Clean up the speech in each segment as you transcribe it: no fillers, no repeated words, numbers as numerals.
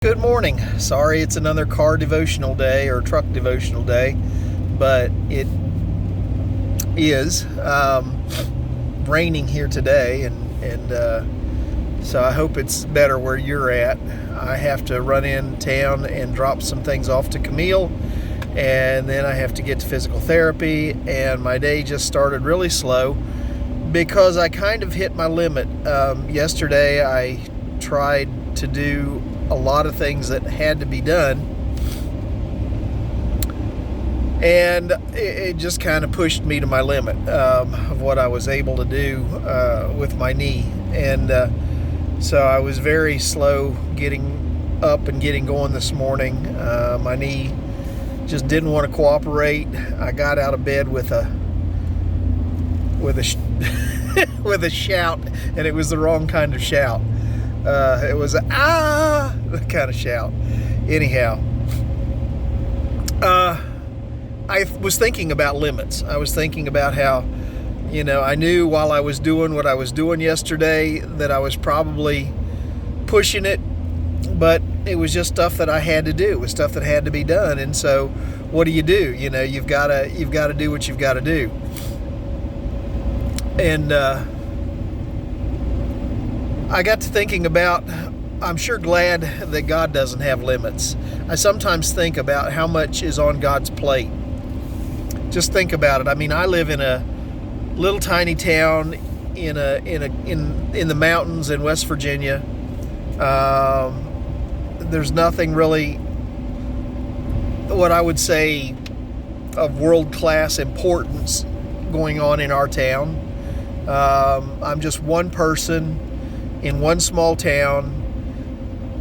Good morning. Sorry it's another car devotional day or truck devotional day, but it is raining here today, and so I hope it's better where you're at. I have to run in town and drop some things off to Camille, and then I have to get to physical therapy, and my day just started really slow because I kind of hit my limit. Yesterday I tried to do a lot of things that had to be done, and it just kind of pushed me to my limit of what I was able to do with my knee, and so I was very slow getting up and getting going this morning. My knee just didn't want to cooperate. I got out of bed with a with a shout, and it was the wrong kind of shout. It was kind of shout. Anyhow, I was thinking about limits. I was thinking about how, I knew while I was doing what I was doing yesterday that I was probably pushing it, but it was just stuff that I had to do. It was stuff that had to be done. And so what do? You've got to do what you've got to do. And I got to thinking about, I'm sure glad that God doesn't have limits. I sometimes think about how much is on God's plate. Just think about it. I mean, I live in a little tiny town in the mountains in West Virginia. There's nothing really, what I would say, of world-class importance going on in our town. I'm just one person in one small town,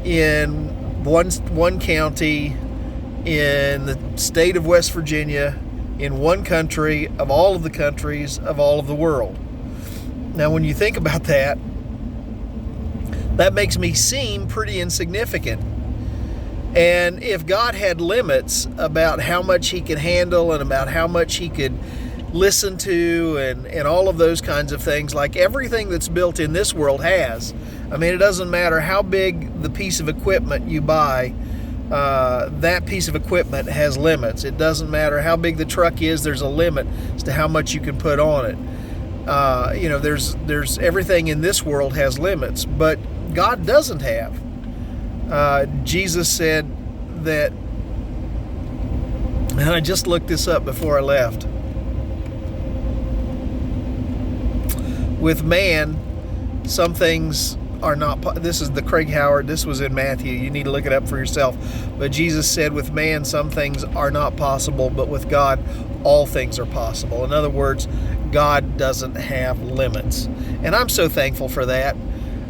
in one county, in the state of West Virginia, in one country of all of the countries of all of the world. Now, when you think about that, that makes me seem pretty insignificant. And if God had limits about how much He could handle and about how much He could listen to and all of those kinds of things, like everything that's built in this world has. I mean, it doesn't matter how big the piece of equipment you buy, that piece of equipment has limits. It doesn't matter how big the truck is, there's a limit as to how much you can put on it. There's everything in this world has limits, but God doesn't have. Jesus said that, and I just looked this up before I left. With man, some things are not, this is the Craig Howard, this was in Matthew, you need to look it up for yourself. But Jesus said, with man, some things are not possible, but with God, all things are possible. In other words, God doesn't have limits. And I'm so thankful for that.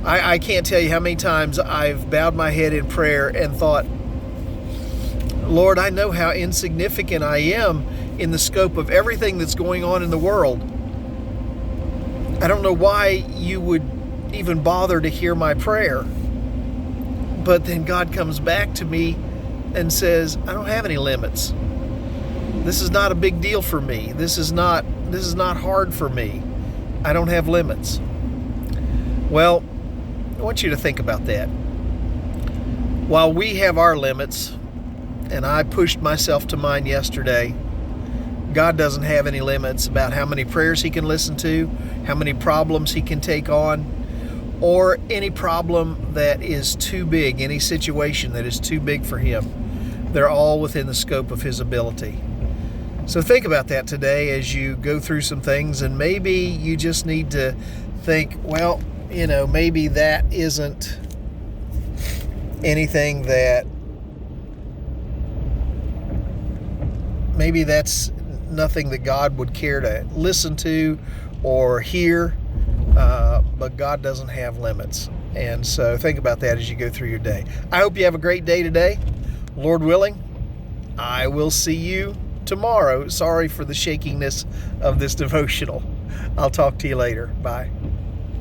I can't tell you how many times I've bowed my head in prayer and thought, Lord, I know how insignificant I am in the scope of everything that's going on in the world. I don't know why you would even bother to hear my prayer. But then God comes back to me and says, I don't have any limits. This is not a big deal for me. This is not hard for me. I don't have limits. Well, I want you to think about that. While we have our limits, and I pushed myself to mine yesterday, God doesn't have any limits about how many prayers He can listen to, how many problems He can take on, or any problem that is too big, any situation that is too big for Him. They're all within the scope of His ability. So think about that today as you go through some things, and maybe you just need to think, well, maybe that isn't anything that, maybe that's nothing that God would care to listen to or hear, but God doesn't have limits. And so think about that as you go through your day. I hope you have a great day today. Lord willing, I will see you tomorrow. Sorry for the shakiness of this devotional. I'll talk to you later. Bye.